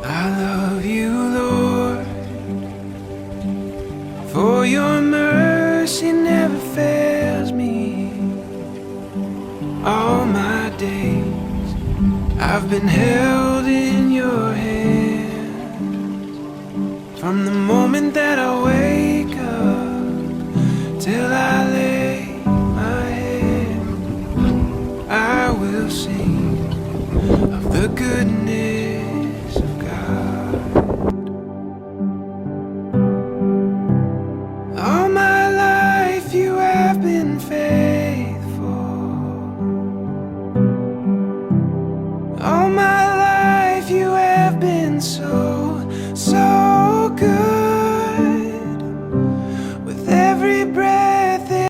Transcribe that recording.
I love you, Lord, for your mercy never fails me. All my days I've been held in your hand. From the moment that I wake up till I lay my head, I will sing of the goodness